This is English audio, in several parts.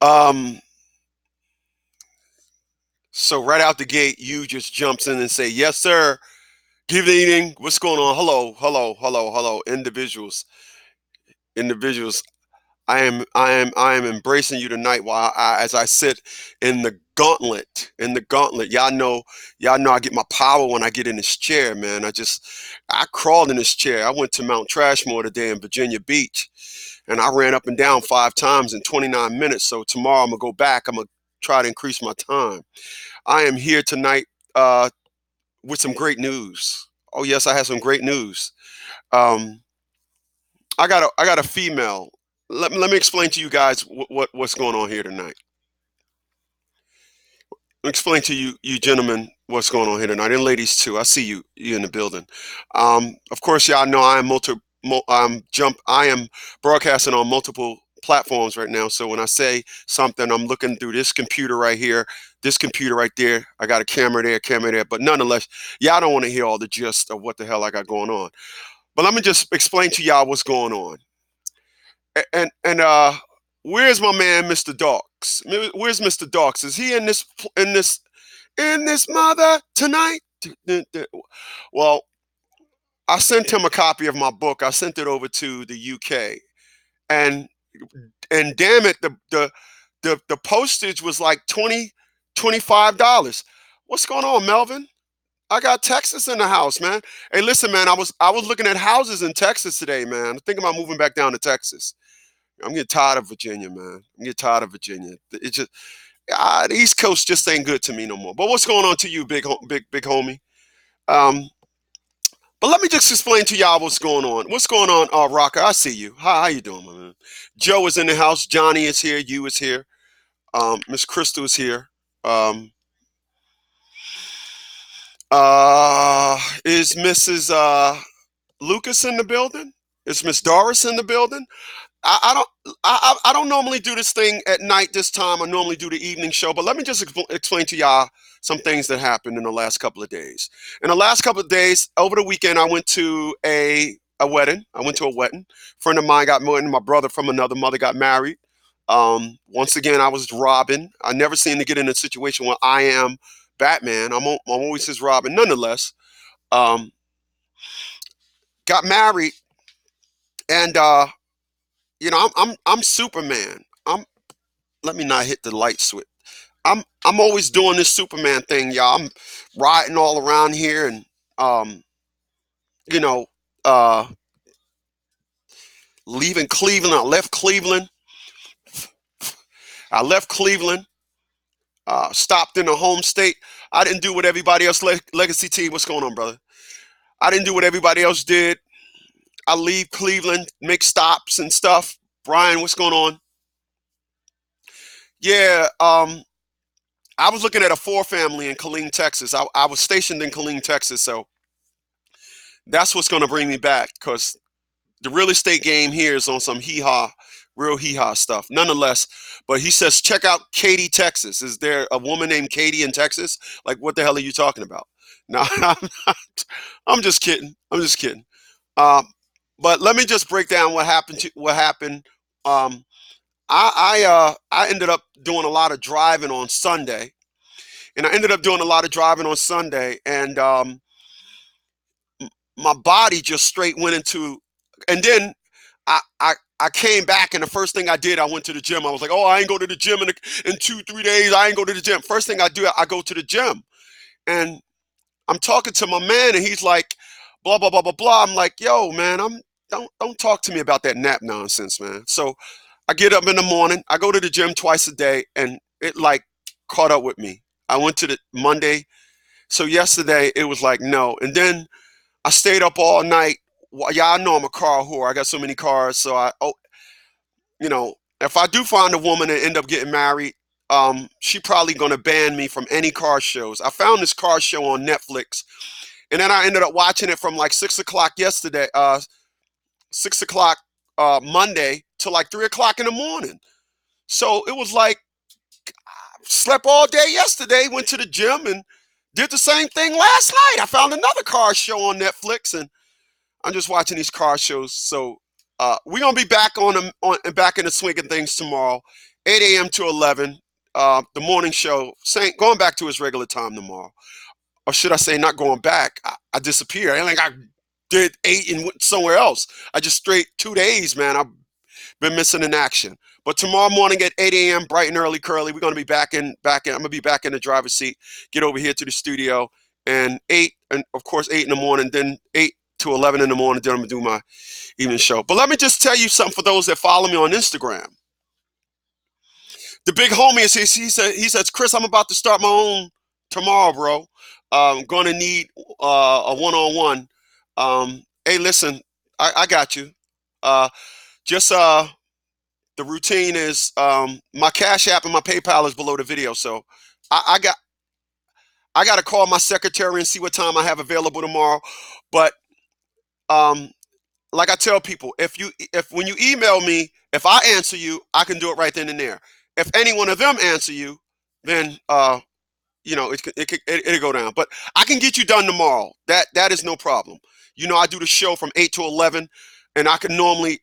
um, so right out the gate, you just jumps in and say, "Yes, sir. Good evening. What's going on? Hello, hello, hello, hello, individuals, individuals. I am embracing you tonight while as I sit in the gauntlet. In the gauntlet, y'all know I get my power when I get in this chair, man. I crawled in this chair. I went to Mount Trashmore today in Virginia Beach, and I ran up and down 5 times in 29 minutes. So tomorrow I'm gonna go back. I'm gonna try to increase my time. I am here tonight uh, with some great news. Oh yes, I have some great news. Um, I got a female. Let me explain to you guys what's going on here tonight. Let me explain to you gentlemen what's going on here tonight, and ladies too. I see you in the building. Of course, y'all know I am broadcasting on multiple platforms right now. So when I say something, I'm looking through this computer right here, this computer right there. I got a camera there. But nonetheless, y'all don't want to hear all the gist of what the hell I got going on. But let me just explain to y'all what's going on. And where's my man, Mr. Dawks? Where's Mr. Dawks? Is he in this mother tonight? Well, I sent him a copy of my book. I sent it over to the UK, and damn it, the postage was like $25. What's going on, Melvin? I got Texas in the house, man. Hey, listen, man. I was looking at houses in Texas today, man. I'm thinking about moving back down to Texas. I'm getting tired of Virginia, man. I'm getting tired of Virginia. It just the East Coast just ain't good to me no more. But what's going on to you, big homie? Um, but let me just explain to y'all what's going on. What's going on, Rocker? I see you. How you doing, my man? Joe is in the house. Johnny is here. You is here. Miss Crystal is here. Um, is Mrs. Lucas in the building? Is Miss Doris in the building? I don't normally do this thing at night this time. I normally do the evening show, but let me just explain to y'all some things that happened in the last couple of days. In the last couple of days, over the weekend, I went to a wedding. I went to a wedding. A friend of mine got married. My brother from another mother got married. Once again, I was Robin. I never seem to get in a situation where I am Batman. I'm always his Robin. Nonetheless, um, got married, and I'm Superman. Let me not hit the light switch. I'm always doing this Superman thing, y'all. I'm riding all around here and um, you know, uh leaving Cleveland. I left Cleveland, stopped in a home state. I didn't do what everybody else Legacy Team. What's going on, brother? I didn't do what everybody else did. I leave Cleveland, make stops and stuff. Brian, what's going on? Yeah, I was looking at a four family in Killeen, Texas. I was stationed in Killeen, Texas, so that's what's going to bring me back because the real estate game here is on some hee haw, real hee haw stuff. Nonetheless, but he says, check out Katy, Texas. Is there a woman named Katy in Texas? Like, what the hell are you talking about? No, I'm just kidding. I'm just kidding. Um, but let me just break down what happened. Um, I ended up doing a lot of driving on Sunday, and my body just straight went into, and then I came back, and the first thing I did, I went to the gym. I was like, oh, I ain't go to the gym in 2 3 days. I ain't go to the gym. First thing I do, I go to the gym, and I'm talking to my man, and he's like, blah blah blah blah blah. I'm like, yo, man, don't talk to me about that nap nonsense, man. So I get up in the morning. I go to the gym twice a day, and it like caught up with me. I went to the Monday. So yesterday it was like no, and then I stayed up all night. Well, y'all know I'm a car whore. I got so many cars. So if I do find a woman and end up getting married, she probably gonna ban me from any car shows. I found this car show on Netflix, and then I ended up watching it from like 6 o'clock yesterday, 6 o'clock Monday to like 3 o'clock in the morning. So it was like slept all day yesterday, went to the gym and did the same thing last night. I found another car show on Netflix, and I'm just watching these car shows. So We're gonna be back back in the swing of things tomorrow, 8 a.m. to 11. The morning show, saying going back to its regular time tomorrow, or should I say, not going back? I disappeared. I think I did 8 and went somewhere else. I just straight 2 days, man. I've been missing in action. But tomorrow morning at 8 a.m., bright and early, curly, we're gonna be back in. I'm gonna be back in the driver's seat. Get over here to the studio, and 8, and of course 8 in the morning, then 8 to 11 in the morning. Then I'm gonna do my evening show. But let me just tell you something for those that follow me on Instagram. The big homie is he says, Chris, I'm about to start my own tomorrow, bro. I'm gonna need a one-on-one. Hey, listen, I got you. Uh, just the routine is my Cash App and my PayPal is below the video, so I, I got I got to call my secretary and see what time I have available tomorrow. But um, like I tell people, if when you email me, if I answer you, I can do it right then and there. If any one of them answer you, then it'll go down. But I can get you done tomorrow. That is no problem. I do the show from 8 to 11, and I normally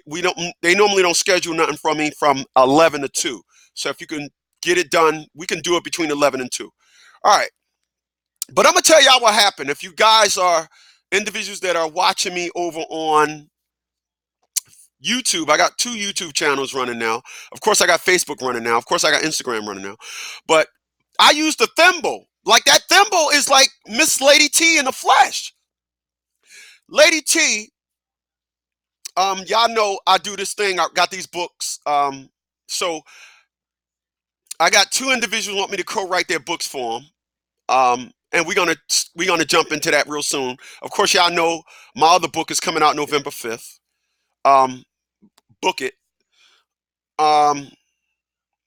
we don't they normally don't schedule nothing from me from 11 to 2. So if you can get it done, we can do it between 11 and 2. All right. But I'm gonna tell y'all what happened. If you guys are individuals that are watching me over on YouTube, I got 2 YouTube channels running now. Of course, I got Facebook running now. Of course, I got Instagram running now. But I use the thimble. Like that thimble is like Miss Lady T in the flesh. Lady T, y'all know I do this thing. I got these books. So I got 2 individuals want me to co-write their books for them. And we're gonna jump into that real soon. Of course, y'all know my other book is coming out November 5th. Um, Book it. Um,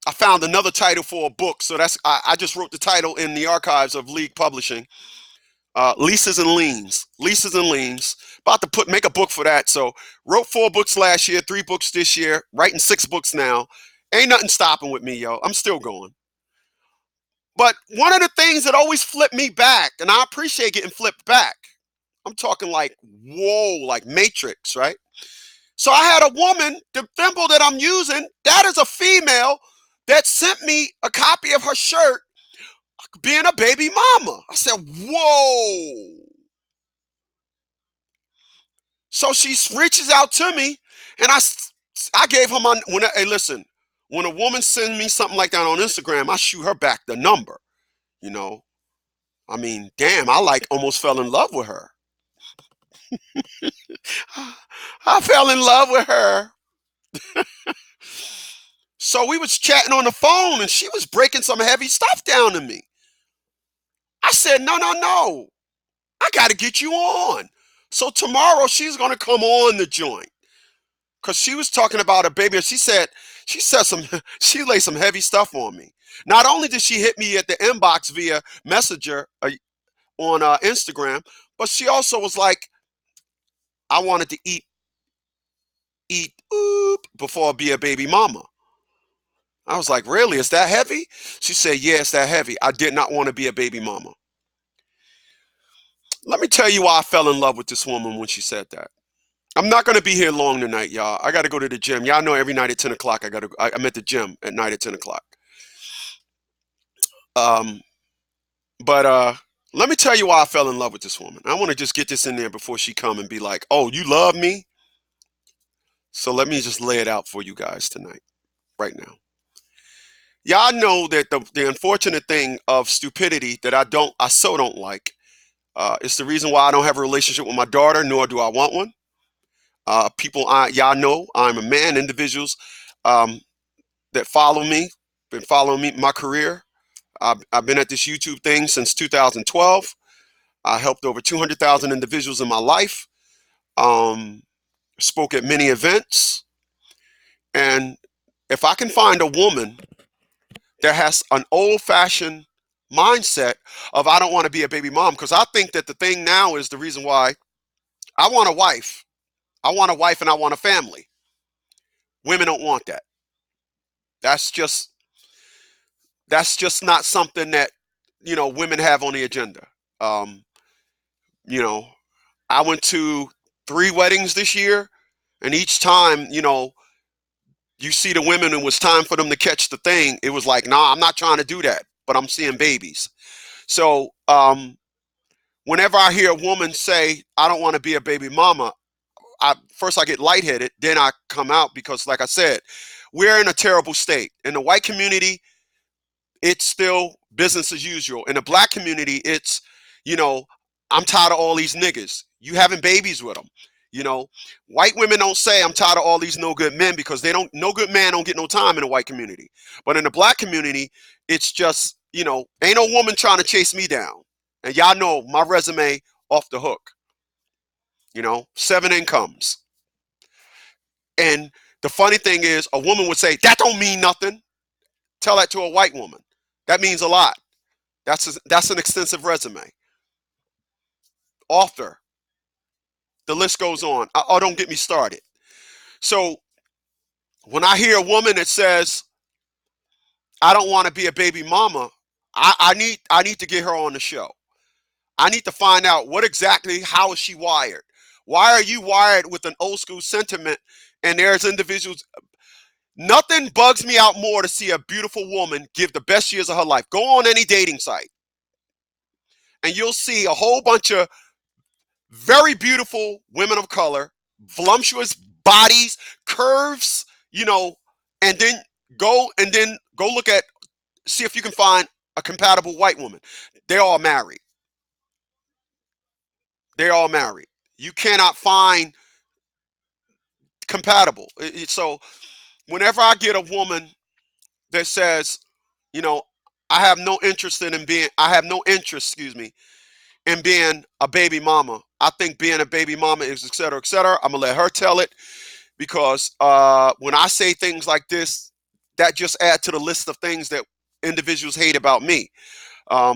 I found another title for a book, so I just wrote the title in the archives of League Publishing. Leases and liens. Leases and liens. About to make a book for that. So wrote 4 books last year, 3 books this year, writing 6 books now. Ain't nothing stopping with me, yo. I'm still going. But one of the things that always flipped me back, and I appreciate getting flipped back. I'm talking like, whoa, like Matrix, right? So I had a woman, the thimble that I'm using, that is a female that sent me a copy of her shirt being a baby mama. I said, whoa. So she reaches out to me, and I gave her hey, listen, when a woman sends me something like that on Instagram, I shoot her back the number, you know. I mean, damn, I like almost fell in love with her. I fell in love with her. So we was chatting on the phone, and she was breaking some heavy stuff down to me. I said, no, no, no. I got to get you on. So tomorrow she's going to come on the joint. Because she was talking about a baby. And she said she laid some heavy stuff on me. Not only did she hit me at the inbox via Messenger on Instagram, but she also was like, I wanted to eat before I be a baby mama. I was like, really? Is that heavy? She said, yeah, it's that heavy. I did not want to be a baby mama. Let me tell you why I fell in love with this woman when she said that. I'm not going to be here long tonight, y'all. I got to go to the gym. Y'all know every night at 10 o'clock, I'm at the gym at night at 10 o'clock. Um, but let me tell you why I fell in love with this woman. I want to just get this in there before she come and be like, oh, you love me? So let me just lay it out for you guys tonight, right now. Y'all know that the unfortunate thing of stupidity that I so don't like. It's the reason why I don't have a relationship with my daughter, nor do I want one. Y'all know I'm a man. Individuals um, that follow me, been following me my career. I've been at this YouTube thing since 2012. I helped over 200,000 individuals in my life. Um, Spoke at many events, and if I can find a woman that has an old-fashioned mindset of I don't want to be a baby mom, because I think that the thing now is the reason why I want a wife. I want a wife and I want a family. Women don't want that. That's just not something that women have on the agenda. Um, you know, I went to 3 weddings this year. And each time, you see the women, it was time for them to catch the thing. It was like, nah, I'm not trying to do that, but I'm seeing babies. So whenever I hear a woman say, I don't want to be a baby mama, first I get lightheaded, then I come out because, like I said, we're in a terrible state. In the white community, it's still business as usual. In the black community, it's, you know, I'm tired of all these niggas. You having babies with them. You know, white women don't say I'm tired of all these no good men because no good man don't get no time in the white community. But in the black community, it's just, ain't no woman trying to chase me down. And y'all know my resume off the hook, 7 incomes. And the funny thing is, a woman would say, that don't mean nothing. Tell that to a white woman. That means a lot. That's an extensive resume. Author. The list goes on. Oh, don't get me started. So when I hear a woman that says, I don't want to be a baby mama, I need to get her on the show. I need to find out how is she wired? Why are you wired with an old school sentiment? And there's individuals. Nothing bugs me out more to see a beautiful woman give the best years of her life. Go on any dating site, and you'll see a whole bunch of very beautiful women of color, voluptuous bodies, curves, and then go look at, see if you can find a compatible white woman. They're all married. They're all married. You cannot find compatible. So whenever I get a woman that says, you know, I have no interest, excuse me, in being a baby mama. I think being a baby mama is et cetera, et cetera. I'm gonna let her tell it because when I say things like this, that just add to the list of things that individuals hate about me.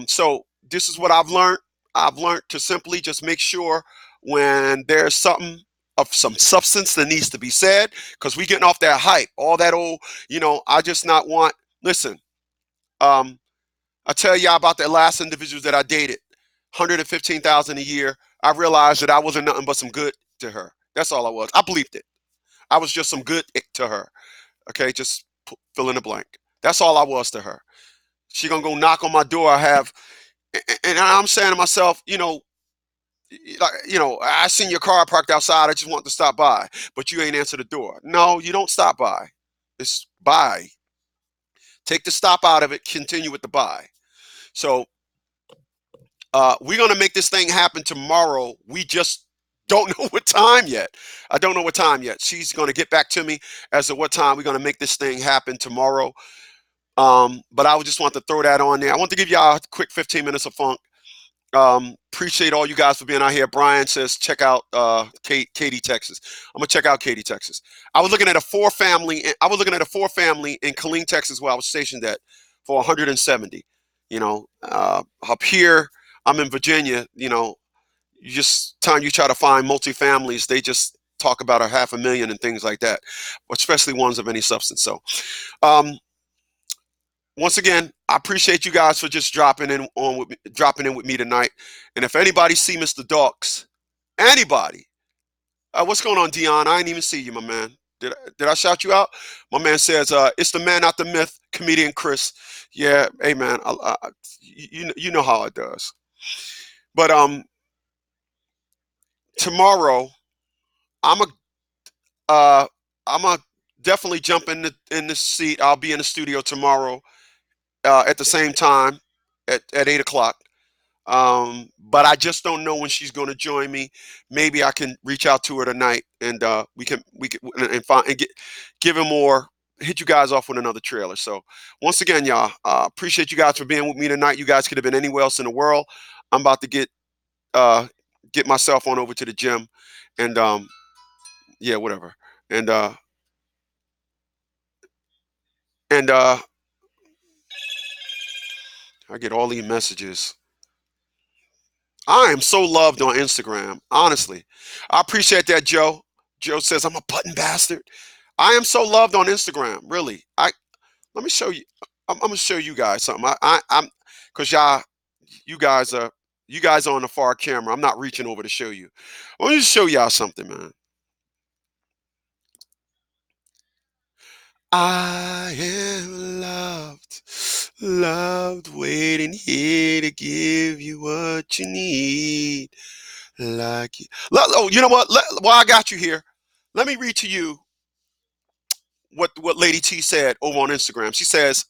So this is what I've learned. I've learned to simply just make sure when there's something of some substance that needs to be said, because we getting off that hype, all that old, I just not want. Listen, um, I tell y'all about the last individuals that I dated, 115,000 a year. I realized that I wasn't nothing but some good to her. That's all I was. I believed it. I was just some good to her. Okay, just fill in the blank. That's all I was to her. She gonna go knock on my door. And I'm saying to myself, I seen your car parked outside. I just want to stop by, but you ain't answer the door. No, you don't stop by. It's buy. Take the stop out of it. Continue with the buy. So we're gonna make this thing happen tomorrow. We just don't know what time yet. I don't know what time yet. She's gonna get back to me as to what time we're gonna make this thing happen tomorrow. But I would just want to throw that on there. I want to give y'all a quick 15 minutes of funk. Appreciate all you guys for being out here. Brian says check out Katy, Texas. I'm gonna check out Katy, Texas. I was looking at a four family in Killeen, Texas, where I was stationed at for 170. Up here I'm in Virginia. You just time you try to find multi-families, they just talk about a 500,000 and things like that, especially ones of any substance. So um, once again, I appreciate you guys for just dropping in with me tonight. And if anybody see Mr. Dawks, anybody, what's going on, Dion? I didn't even see you, my man. Did I shout you out? My man says, it's the man, not the myth, comedian Chris. Yeah, hey man, you know how it does. But tomorrow, I'm a uh, I'm a definitely jump in the seat. I'll be in the studio tomorrow at the same time at 8 o'clock. But I just don't know when she's going to join me. Maybe I can reach out to her tonight, and we can and find and give him more. Hit you guys off with another trailer. So once again, y'all, appreciate you guys for being with me tonight. You guys could have been anywhere else in the world. I'm about to get myself on over to the gym, and yeah, whatever. And and I get all these messages. I am so loved on Instagram. Honestly, I appreciate that, Joe. Joe says I'm a button bastard. I am so loved on Instagram. Really, let me show you. I'm gonna show you guys something. I'm because you guys are on the far camera. I'm not reaching over to show you. Let me just show y'all something, man. I am loved, loved, waiting here to give you what you need. Like you. Oh, you know what? Well, I got you here. Let me read to you what Lady T said over on Instagram. She says,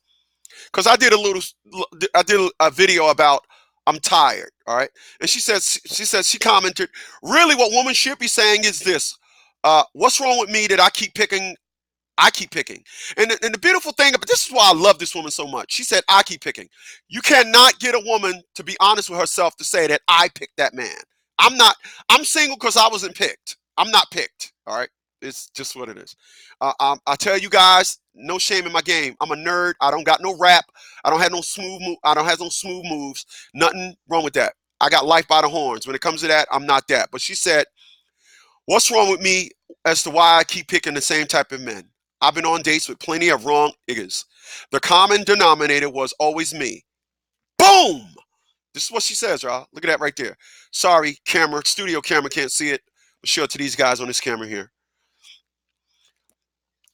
because I did a video about I'm tired, all right, and she commented, really, what women should be saying is this: what's wrong with me that I keep picking. And the beautiful thing about this is why I love this woman so much. She said, I keep picking. You cannot get a woman to be honest with herself to say that I picked that man. I'm not, I'm single because I wasn't picked. I'm not picked. All right. It's just what it is. I tell you guys, no shame in my game. I'm a nerd. I don't got no rap. I don't have no smooth move. I don't have no smooth moves. Nothing wrong with that. I got life by the horns. When it comes to that, I'm not that. But she said, what's wrong with me as to why I keep picking the same type of men? I've been on dates with plenty of wrong niggas. The common denominator was always me. Boom! This is what she says, y'all. Look at that right there. Sorry, studio camera can't see it. I'll show it to these guys on this camera here.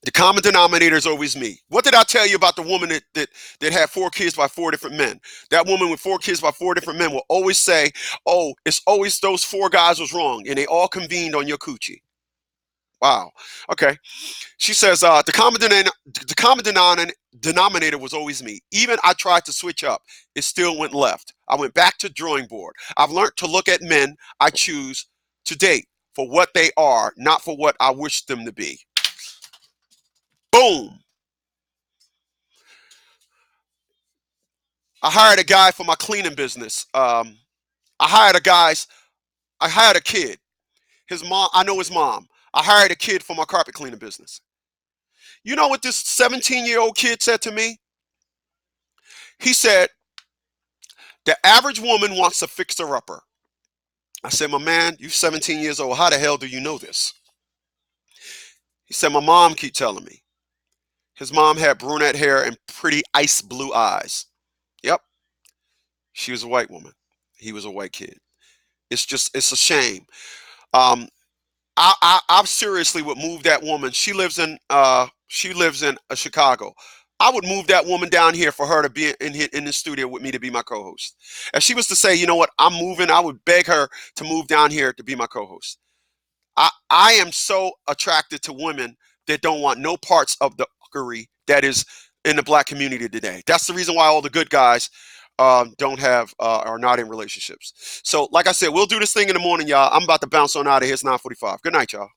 The common denominator is always me. What did I tell you about the woman that had 4 kids by 4 different men? That woman with 4 kids by 4 different men will always say, oh, it's always those 4 guys was wrong, and they all convened on your coochie. Wow. Okay. She says, the common denominator was always me. Even I tried to switch up. It still went left. I went back to drawing board. I've learned to look at men I choose to date for what they are, not for what I wish them to be. Boom. I hired a guy for my cleaning business. I hired a guy's, I hired a kid. His mom, I know his mom. I hired a kid for my carpet cleaning business. You know what this 17-year-old kid said to me? He said, the average woman wants a fixer-upper. I said, my man, you 17 years old. How the hell do you know this? He said, my mom keep telling me. His mom had brunette hair and pretty ice blue eyes. Yep. She was a white woman. He was a white kid. It's a shame. Um, I seriously would move that woman. She lives in Chicago. I would move that woman down here for her to be in the studio with me to be my co-host. If she was to say, you know what, I'm moving, I would beg her to move down here to be my co-host. I am so attracted to women that don't want no parts of the fuckery that is in the black community today. That's the reason why all the good guys don't have are not in relationships. So, like I said, we'll do this thing in the morning, y'all. I'm about to bounce on out of here. It's 9:45. Good night, y'all.